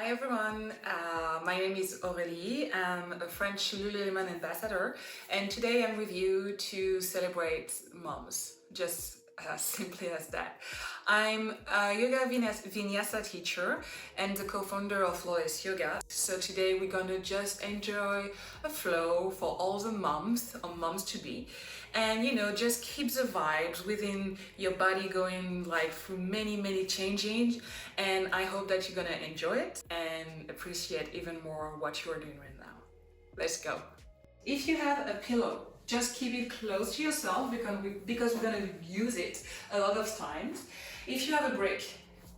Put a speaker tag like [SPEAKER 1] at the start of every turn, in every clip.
[SPEAKER 1] Hi everyone, my name is Aurélie. I'm a French Lululemon ambassador, and today I'm with you to celebrate moms, just as simply as that. I'm a yoga vinyasa teacher and the co-founder of Flawless Yoga. So today we're gonna just enjoy a flow for all the moms or moms to be, and just keep the vibes within your body going like through many changing, and I hope that you're gonna enjoy it and appreciate even more what you're doing right now. Let's go. If you have a pillow, just keep it close to yourself because we're gonna use it a lot of times. If you have a break,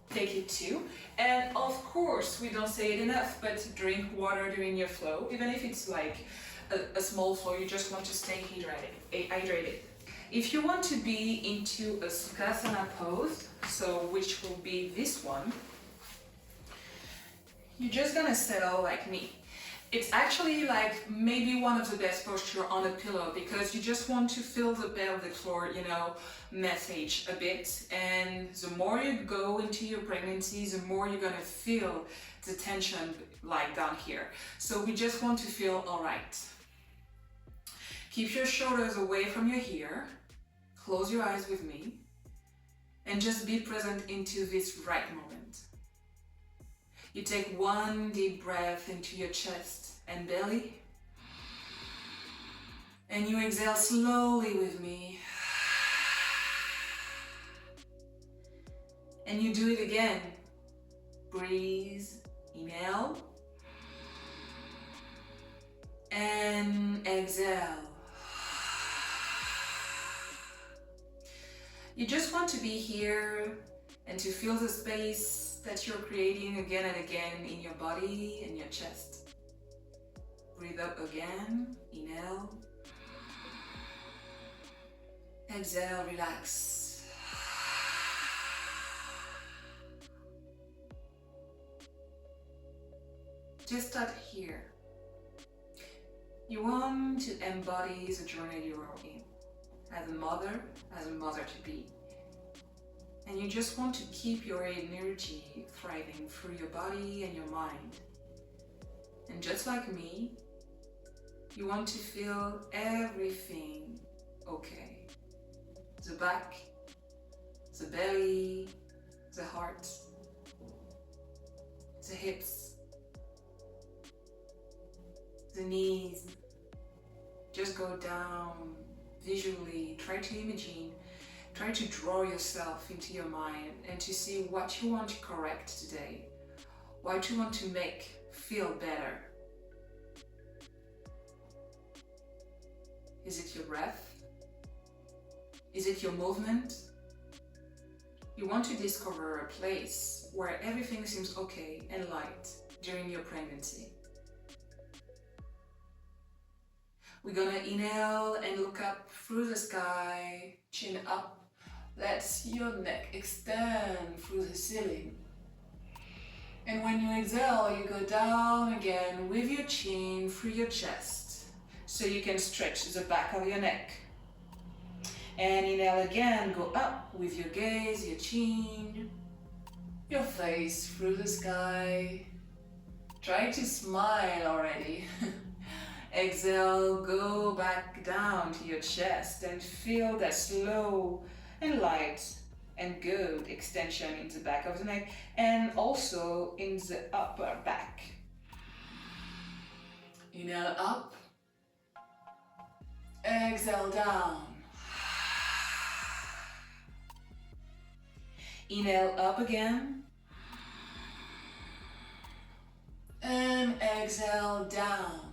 [SPEAKER 1] take it too. And of course, we don't say it enough, but drink water during your flow, even if it's like a small flow, you just want to stay hydrated. If you want to be into a Sukhasana Pose, which will be this one, you're just gonna settle like me. It's actually like maybe one of the best posture on a pillow because you just want to feel the pelvic floor, massage a bit. And the more you go into your pregnancy, the more you're gonna feel the tension like down here. So we just want to feel all right. Keep your shoulders away from your ear. Close your eyes with me and just be present into this right moment. You take one deep breath into your chest and belly, and you exhale slowly with me. And you do it again. Breathe, inhale, and exhale. You just want to be here and to feel the space that you're creating again and again in your body and your chest. Breathe up again, inhale. Exhale, relax. Just start here. You want to embody the journey you are in as a mother to be. And you just want to keep your energy thriving through your body and your mind. And just like me, you want to feel everything okay. The back, the belly, the heart, the hips, the knees. Just go down visually, try to imagine. Try to draw yourself into your mind and to see what you want to correct today, what you want to make feel better. Is it your breath? Is it your movement? You want to discover a place where everything seems okay and light during your pregnancy. We're gonna inhale and look up through the sky, chin up. Let your neck extend through the ceiling. And when you exhale, you go down again with your chin through your chest, so you can stretch the back of your neck. And inhale again, go up with your gaze, your chin, your face through the sky. Try to smile already. Exhale, go back down to your chest and feel that slow and light and good extension in the back of the neck and also in the upper back. Inhale up, exhale down. Inhale up again and exhale down.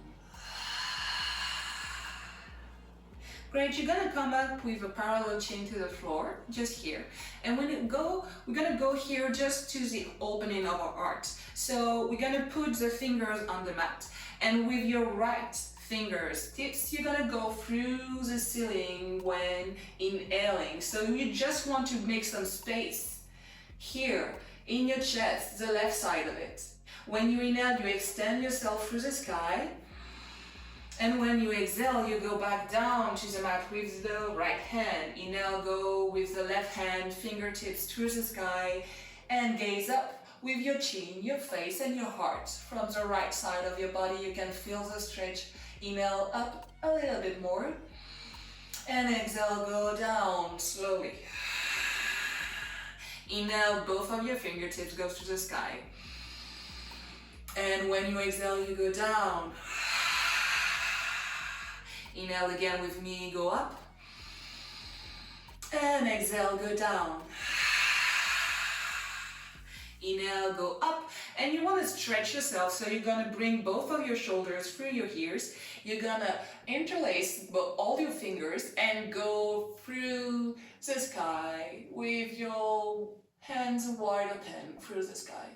[SPEAKER 1] Great, you're gonna come up with a parallel chin to the floor, just here. And when you go, we're gonna go here just to the opening of our heart. So we're gonna put the fingers on the mat. And with your right fingers tips, you're gonna go through the ceiling when inhaling. So you just want to make some space here in your chest, the left side of it. When you inhale, you extend yourself through the sky. And when you exhale, you go back down to the mat with the right hand. Inhale, go with the left hand, fingertips through the sky, and gaze up with your chin, your face and your heart. From the right side of your body, you can feel the stretch. Inhale up a little bit more. And exhale, go down slowly. Inhale, both of your fingertips go to the sky. And when you exhale, you go down. Inhale again with me, go up. And exhale, go down. Inhale, go up. And you want to stretch yourself, so you're going to bring both of your shoulders through your ears. You're going to interlace all your fingers and go through the sky with your hands wide open through the sky.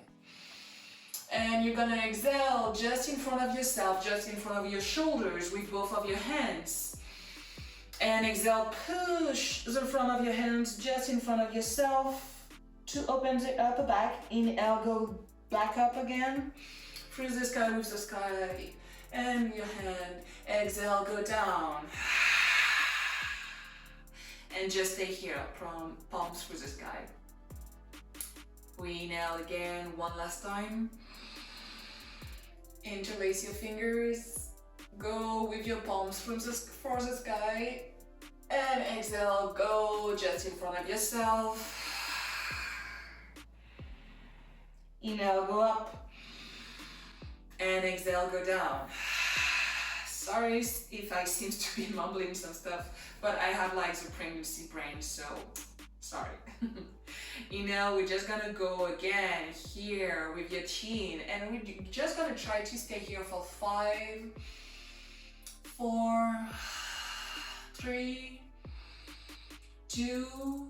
[SPEAKER 1] And you're gonna exhale just in front of yourself, just in front of your shoulders with both of your hands. And exhale, push the front of your hands just in front of yourself to open the upper back. Inhale, go back up again through the sky with the sky and your hand. Exhale, go down. And just stay here, palms through the sky. We inhale again, one last time. Interlace your fingers, go with your palms for the sky, and exhale, go just in front of yourself. Inhale, go up, and exhale, go down. Sorry if I seem to be mumbling some stuff, but I have like the pregnancy brain, so sorry. Inhale, we're just gonna go again here with your chin, and we're just gonna try to stay here for 5, 4, 3, 2,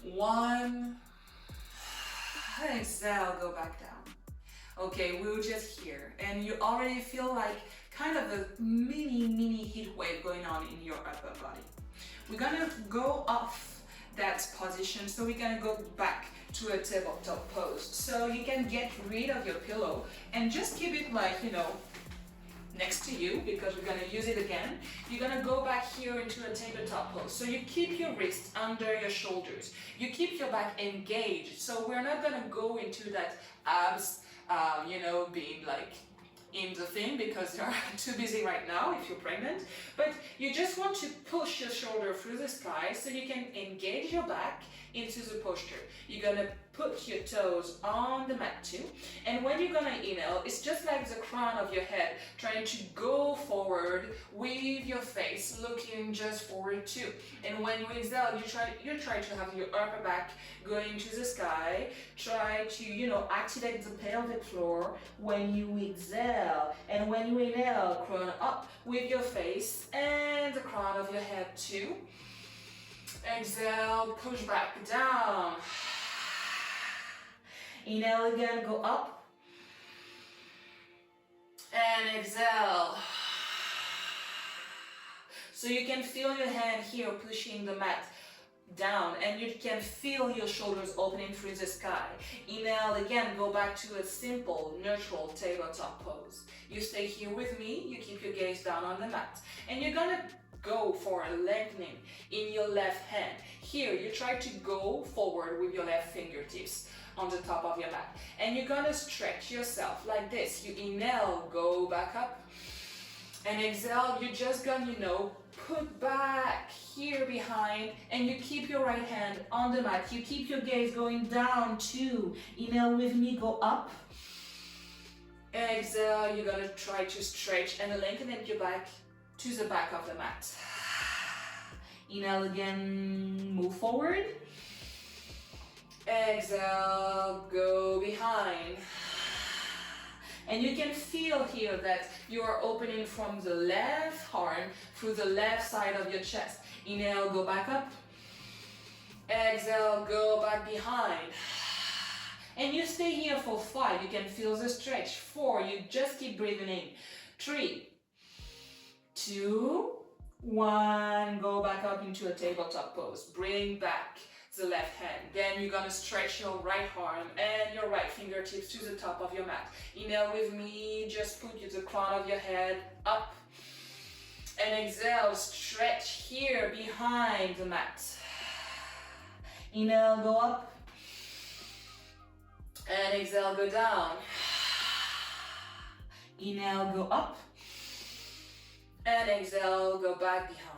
[SPEAKER 1] 1. Exhale, go back down. Okay, we were just here, and you already feel like kind of a mini heat wave going on in your upper body. We're gonna go off that position, so we're gonna go back to a tabletop pose. So you can get rid of your pillow and just keep it like, next to you, because we're gonna use it again. You're gonna go back here into a tabletop pose. So you keep your wrists under your shoulders. You keep your back engaged. So we're not gonna go into that abs, being like in the thing, because you're too busy right now if you're pregnant, but you just want to push your shoulder through the sky so you can engage your back into the posture. You're gonna put your toes on the mat too, and when you're gonna inhale, it's just like the crown of your head trying to go forward with your face looking just forward too. And when you exhale, you try to have your upper back going to the sky. Try to activate the pelvic floor when you exhale, and when you inhale, crown up with your face and the crown of your head too. Exhale, push back down. Inhale again, go up. And exhale. So you can feel your hand here pushing the mat down, and you can feel your shoulders opening through the sky. Inhale again, go back to a simple, neutral tabletop pose. You stay here with me, you keep your gaze down on the mat, and you're gonna go for a lengthening in your left hand. Here, you try to go forward with your left fingertips on the top of your mat, and you're gonna stretch yourself like this. You inhale, go back up, and exhale, you're just gonna, put back here behind, and you keep your right hand on the mat. You keep your gaze going down too. Inhale with me, go up. Exhale, you're gonna try to stretch and lengthen your back to the back of the mat. Inhale again, move forward. Exhale, go behind. And you can feel here that you are opening from the left arm through the left side of your chest. Inhale, go back up. Exhale, go back behind. And you stay here for 5. You can feel the stretch. 4, you just keep breathing in. 3, 2, 1. Go back up into a tabletop pose. Bring back the left hand. Then you're gonna stretch your right arm and your right fingertips to the top of your mat. Inhale with me, just put the crown of your head up. And exhale, stretch here behind the mat. Inhale, go up. And exhale, go down. Inhale, go up. And exhale, go back behind.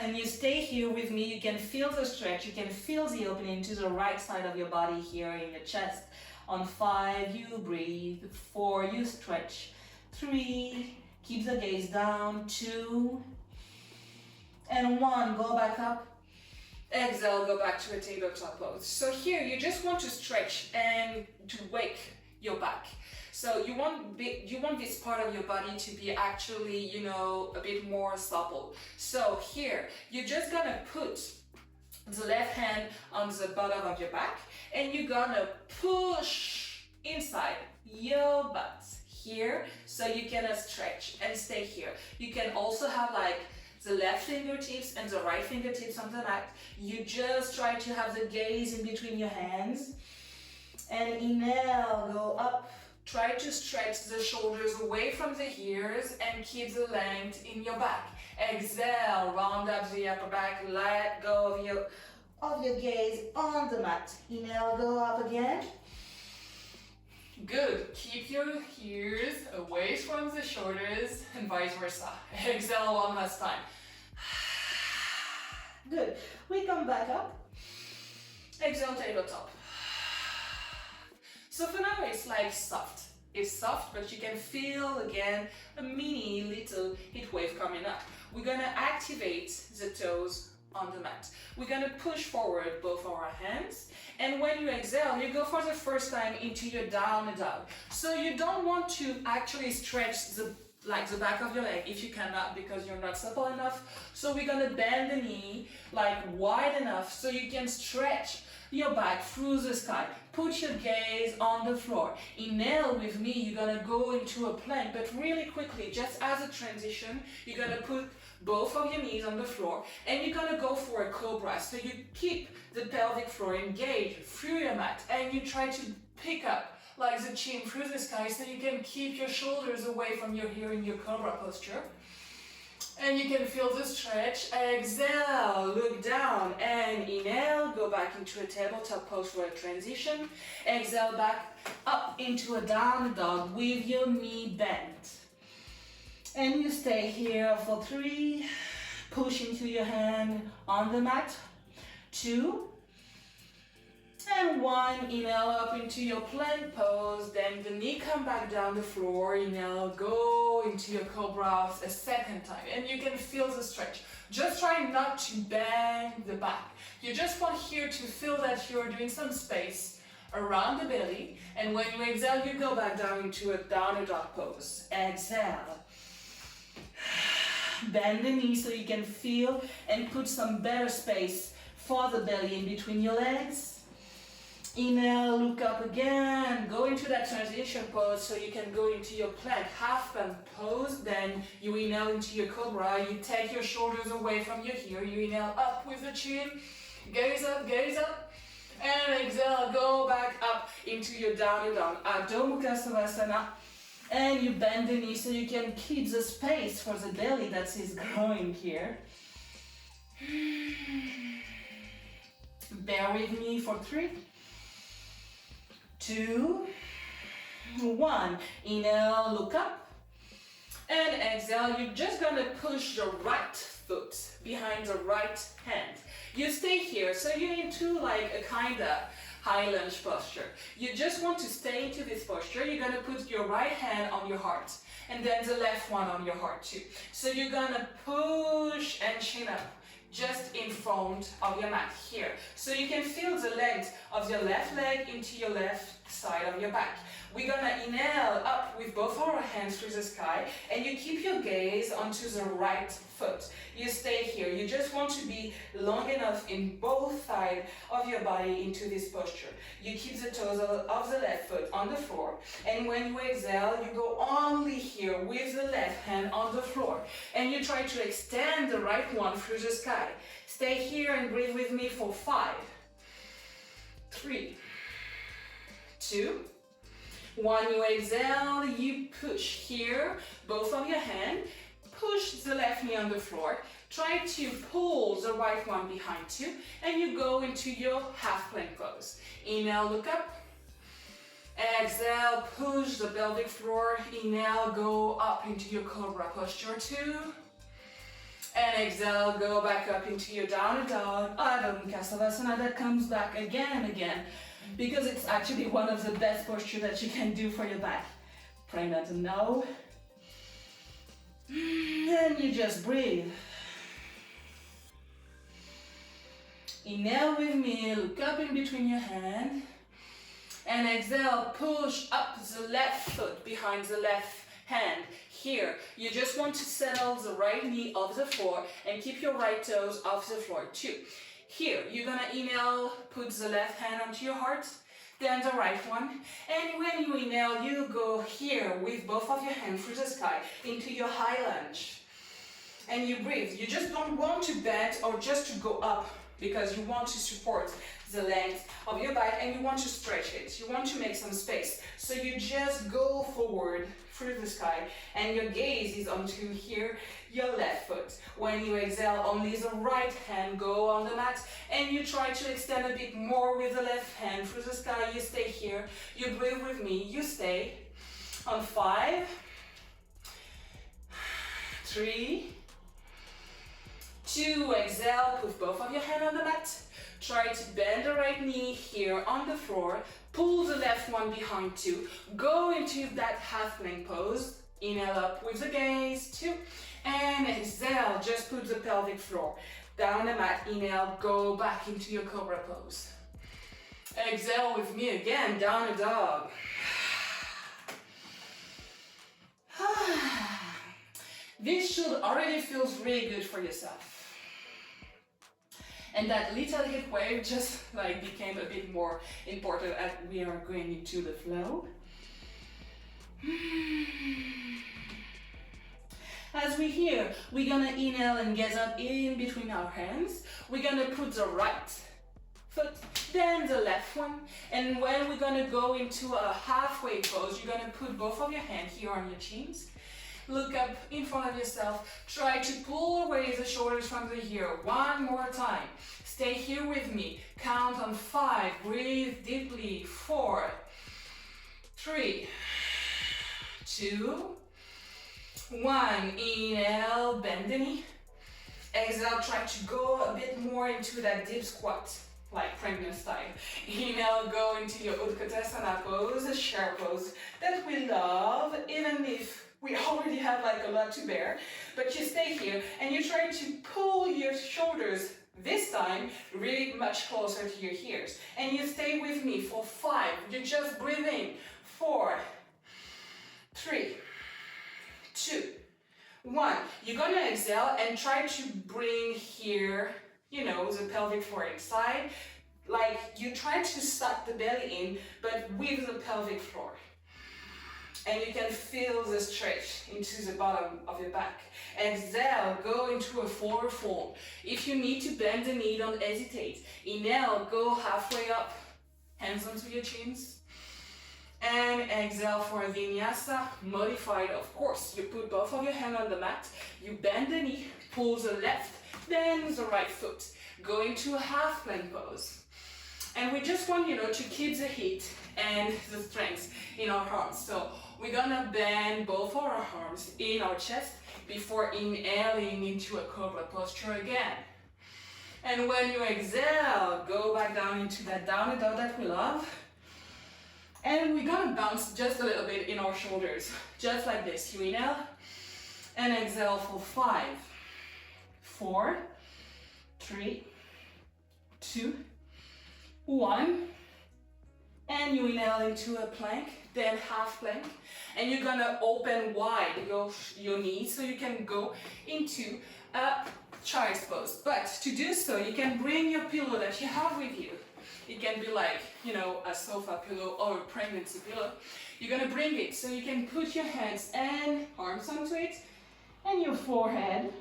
[SPEAKER 1] And you stay here with me. You can feel the stretch. You can feel the opening to the right side of your body here in your chest. On 5, you breathe. 4, you stretch. 3, keep the gaze down. 2, and 1, go back up. Exhale, go back to a tabletop pose. So here, you just want to stretch and to wake your back. So you want this part of your body to be actually, a bit more supple. So here, you're just gonna put the left hand on the bottom of your back and you're gonna push inside your butt here so you can stretch and stay here. You can also have like the left fingertips and the right fingertips on the mat. You just try to have the gaze in between your hands. And inhale, go up. Try to stretch the shoulders away from the ears and keep the length in your back. Exhale, round up the upper back, let go of your gaze on the mat. Inhale, go up again. Good. Keep your ears away from the shoulders and vice versa. Exhale one last time. Good. We come back up. Exhale, tabletop. So for now it's like soft. It's soft, but you can feel again a mini little heat wave coming up. We're gonna activate the toes on the mat. We're gonna push forward both our hands, and when you exhale, you go for the first time into your down dog. So you don't want to actually stretch the back of your leg if you cannot because you're not supple enough. So we're gonna bend the knee like wide enough so you can stretch your back through the sky. Put your gaze on the floor. Inhale with me, you're gonna go into a plank, but really quickly, just as a transition, you're gonna put both of your knees on the floor and you're gonna go for a Cobra. So you keep the pelvic floor engaged through your mat and you try to pick up like the chin through the sky so you can keep your shoulders away from your ear in your Cobra posture. And you can feel the stretch. Exhale, look down and inhale, go back into a tabletop pose for a transition. Exhale, back up into a down dog with your knee bent. And you stay here for 3, push into your hand on the mat. 2, and 1, inhale up into your plank pose, then the knee come back down the floor, inhale, go into your Cobra a second time, and you can feel the stretch. Just try not to bend the back. You just want here to feel that you're doing some space around the belly, and when you exhale, you go back down into a downward dog pose. Exhale. Bend the knee so you can feel and put some better space for the belly in between your legs. Inhale, look up again, go into that transition pose so you can go into your plank, half plank pose, then you inhale into your Cobra, you take your shoulders away from your ear, you inhale up with the chin, gaze up, and exhale, go back up into your downward dog, Adho Mukha Savasana, and you bend the knee so you can keep the space for the belly that is growing here. Bear with me for 3, 2, 1. Inhale, look up. And exhale, you're just gonna push the right foot behind the right hand. You stay here, so you're into like a kinda high lunge posture. You just want to stay into this posture. You're gonna put your right hand on your heart and then the left one on your heart too. So you're gonna push and chin up just in front of your mat here. So you can feel the length of your left leg into your left side of your back. We're gonna inhale up with both our hands through the sky and you keep your gaze onto the right foot. You stay here. You just want to be long enough in both sides of your body into this posture. You keep the toes of the left foot on the floor, and when you exhale, you go only here with the left hand on the floor. And you try to extend the right one through the sky. Stay here and breathe with me for 5, 3, 2, 1, you exhale, you push here, both of your hands, push the left knee on the floor, try to pull the right one behind you, and you go into your half plank pose. Inhale, look up, Exhale, push the pelvic floor. Inhale, go up into your Cobra posture 2. And exhale, go back up into your downward dog. Adho Mukha Savasana. That comes back again and again, because it's actually one of the best postures that you can do for your back. Pregnant and no. And you just breathe. Inhale with me, look up in between your hands. And exhale, push up the left foot behind the left hand. Here, you just want to settle the right knee off the floor and keep your right toes off the floor too. Here, you're gonna inhale, put the left hand onto your heart, then the right one. And when you inhale, you go here with both of your hands through the sky into your high lunge. And you breathe. You just don't want to bend or just to go up, because you want to support the length of your back and you want to stretch it. You want to make some space. So you just go forward through the sky and your gaze is onto here, your left foot. When you exhale, only the right hand go on the mat and you try to extend a bit more with the left hand through the sky. You stay here. You breathe with me. You stay on 5, 3, 2, exhale, put both of your hands on the mat. Try to bend the right knee here on the floor. Pull the left one behind 2. Go into that half plank pose. Inhale up with the gaze 2. And exhale, just put the pelvic floor down the mat. Inhale, go back into your Cobra pose. Exhale with me again, down a dog. This should already feels really good for yourself. And that little hip wave just like became a bit more important as we are going into the flow. As we here, we're gonna inhale and gaze up in between our hands. We're gonna put the right foot, then the left one. And when we're gonna go into a halfway pose, you're gonna put both of your hands here on your chins. Look up in front of yourself. Try to pull away the shoulders from the ear. One more time. Stay here with me. Count on 5. Breathe deeply. 4, 3, 2, 1. Inhale, bend the knee. Exhale, try to go a bit more into that deep squat, like pregnant style. Inhale, go into your Sukhasana Pose, a chair pose that we love, even if we already have like a lot to bear, but you stay here and you try to pull your shoulders this time really much closer to your ears. And you stay with me for 5. You just breathe in. 4, 3, 2, 1. You're gonna exhale and try to bring here, you know, the pelvic floor inside. Like you try to suck the belly in, but with the pelvic floor. And you can feel the stretch into the bottom of your back. Exhale, go into a forward fold. If you need to bend the knee, don't hesitate. Inhale, go halfway up, hands onto your chins. And exhale for a Vinyasa Modified. Of course, you put both of your hands on the mat, you bend the knee, pull the left, then the right foot. Go into a half plank pose. And we just want, to keep the heat and the strength in our arms. So we're gonna bend both of our arms in our chest before inhaling into a Cobra posture again. And when you exhale, go back down into that downward dog that we love. And we're gonna bounce just a little bit in our shoulders, just like this. You inhale and exhale for 5, 4, 3, 2, 1. And you inhale into a plank, then half plank. And you're gonna open wide your knees so you can go into a child's pose. But to do so, you can bring your pillow that you have with you. It can be like, a sofa pillow or a pregnancy pillow. You're gonna bring it so you can put your hands and arms onto it and your forehead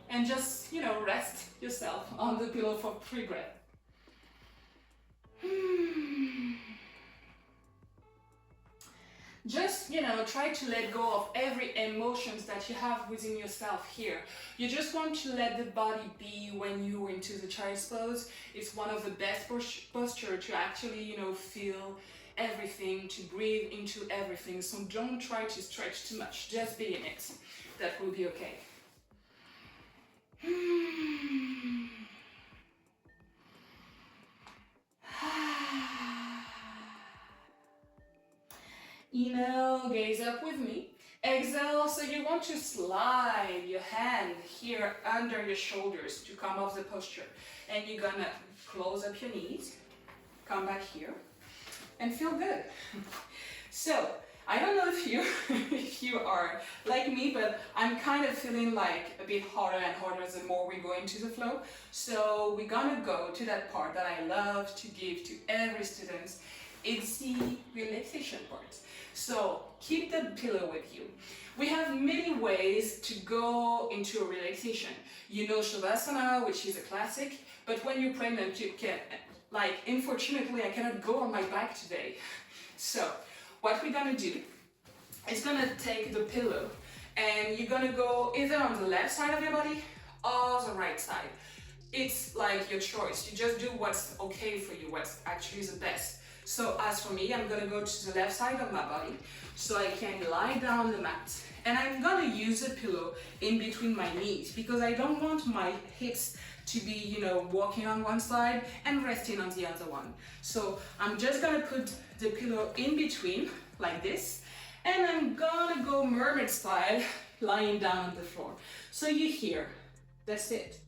[SPEAKER 1] and just, rest yourself on the pillow for 3 breaths. Just, try to let go of every emotions that you have within yourself here. You just want to let the body be when you're into the child's pose. It's one of the best posture to actually, feel everything, to breathe into everything. So don't try to stretch too much, just be in it. That will be okay. Inhale, gaze up with me. Exhale, so you want to slide your hand here under your shoulders to come off the posture. And you're gonna close up your knees, come back here, and feel good. So, I don't know if you if you are like me, but I'm kind of feeling like a bit harder and harder the more we go into the flow. So we're gonna go to that part that I love to give to every student. It's the relaxation part. So keep the pillow with you. We have many ways to go into a relaxation. You know Sukhasana, which is a classic, but when you're pregnant, you can, like, unfortunately, I cannot go on my back today. So what we're gonna do is gonna take the pillow and you're gonna go either on the left side of your body or the right side. It's like your choice. You just do what's okay for you, what's actually the best. So as for me, I'm gonna go to the left side of my body so I can lie down on the mat. And I'm gonna use a pillow in between my knees because I don't want my hips to be, you know, walking on one side and resting on the other one. So I'm just gonna put the pillow in between like this, and I'm gonna go mermaid style, lying down on the floor. So you're here, that's it.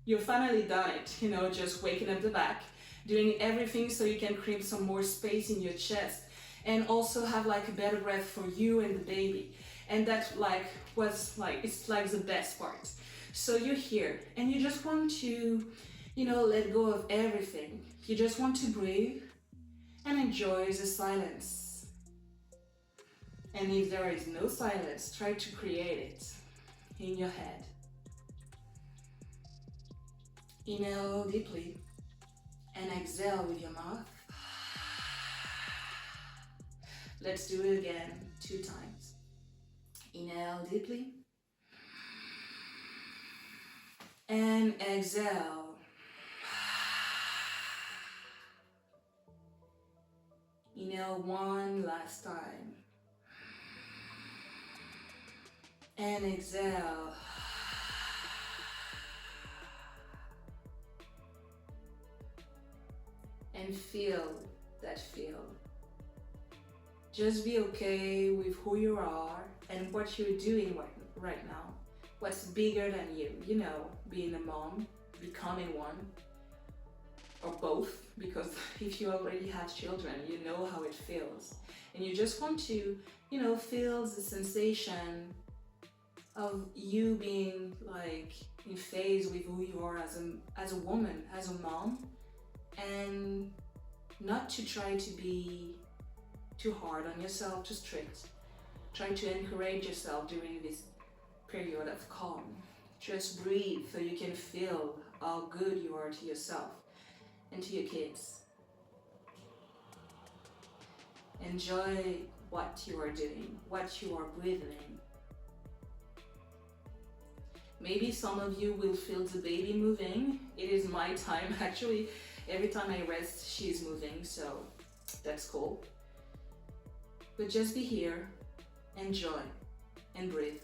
[SPEAKER 1] You've finally done it, you know, just waking up the back, doing everything so you can create some more space in your chest and also have like a better breath for you and the baby. And that's like what's like, it's like the best part. So you're here and you just want to, you know, let go of everything. You just want to breathe and enjoy the silence. And if there is no silence, try to create it in your head. Inhale deeply and exhale with your mouth. Let's do it again 2 times. Inhale deeply and exhale. Inhale 1 last time and exhale. And feel that feel. Just be okay with who you are and what you're doing right now. What's bigger than you, you know, being a mom, becoming one, or both, because if you already have children, you know how it feels. And you just want to, you know, feel the sensation of you being like in phase with who you are as a woman, as a mom, and not to try to be too hard on yourself, too strict. Try to encourage yourself during this period of calm. Just breathe so you can feel how good you are to yourself and to your kids. Enjoy what you are doing, what you are breathing. Maybe some of you will feel the baby moving. It is my time, actually. Every time I rest, she's moving, so that's cool. But just be here, enjoy, and breathe.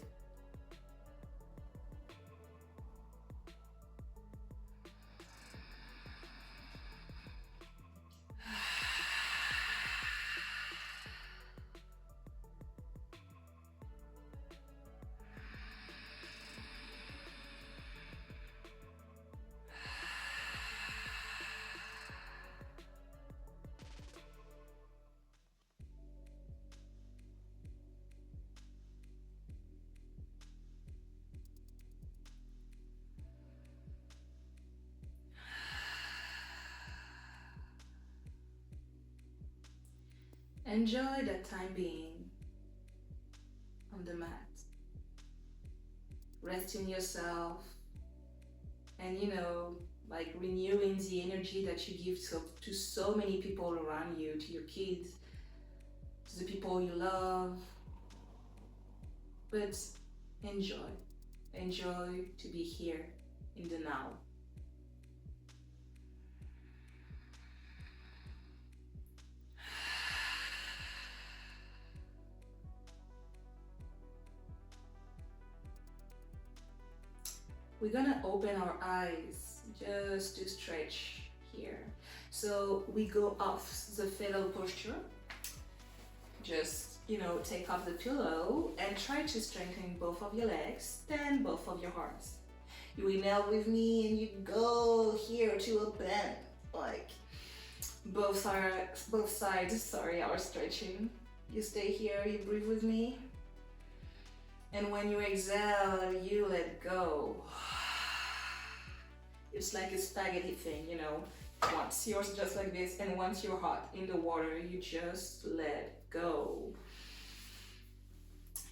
[SPEAKER 1] Enjoy that time being on the mat, resting yourself and, you know, like renewing the energy that you give to so many people around you, to your kids, to the people you love. But enjoy to be here in the now. we're gonna open our eyes just to stretch here. So we go off the fetal posture. Just, take off the pillow and try to strengthen both of your legs, then both of your arms. You inhale with me and you go here to a bend, like both sides are stretching. You stay here, you breathe with me. And when you exhale, you let go. It's like a spaghetti thing, Once you're just like this, and once you're hot in the water, you just let go.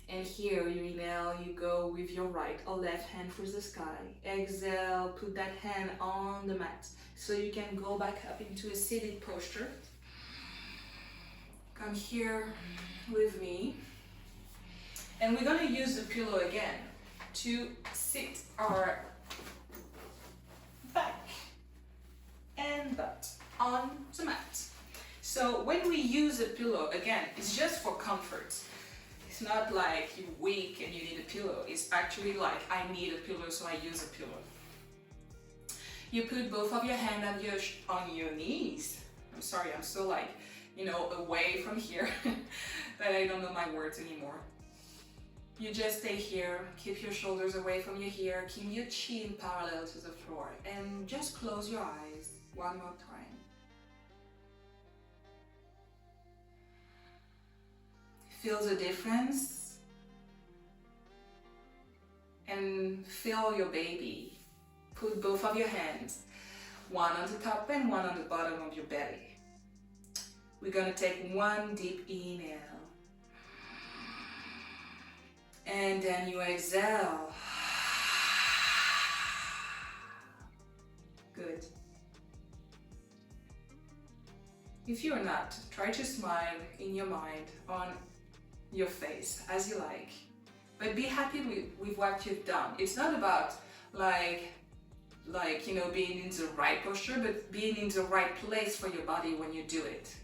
[SPEAKER 1] And here you inhale, you go with your right or left hand through the sky. Exhale, put that hand on the mat so you can go back up into a seated posture. Come here with me. And we're gonna use the pillow again to sit our back and butt on the mat. So when we use a pillow, again, it's just for comfort. It's not like you're weak and you need a pillow. It's actually like, I need a pillow, so I use a pillow. You put both of your hands on your knees. I'm sorry, I'm so away from here that I don't know my words anymore. You just stay here, keep your shoulders away from your ear, keep your chin parallel to the floor, and just close your eyes one more time. Feel the difference and feel your baby. Put both of your hands, one on the top and one on the bottom of your belly. We're gonna take one deep inhale. And then you exhale. Good. If you're not, try to smile in your mind on your face as you like. But be happy with what you've done. It's not about being in the right posture, but being in the right place for your body when you do it.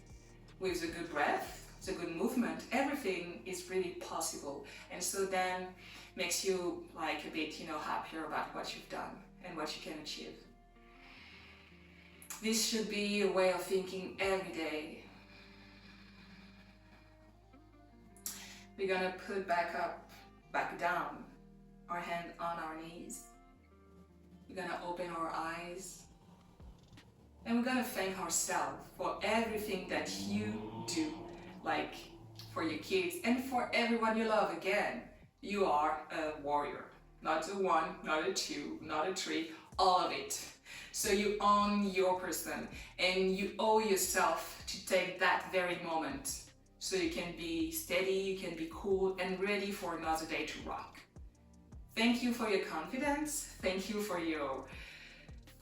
[SPEAKER 1] With the good breath, the good movement, everything is really possible. And so then makes you a bit, happier about what you've done and what you can achieve. This should be a way of thinking every day. We're gonna put back up, back down, our hand on our knees. We're gonna open our eyes. And we're gonna thank ourselves for everything that you do, like for your kids and for everyone you love. Again, you are a warrior. Not a one, not a two, not a three, all of it. So you own your person and you owe yourself to take that very moment so you can be steady, you can be cool and ready for another day to rock. Thank you for your confidence. Thank you for your,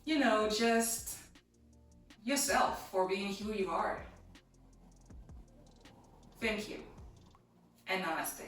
[SPEAKER 1] just yourself, for being who you are. Thank you and namaste.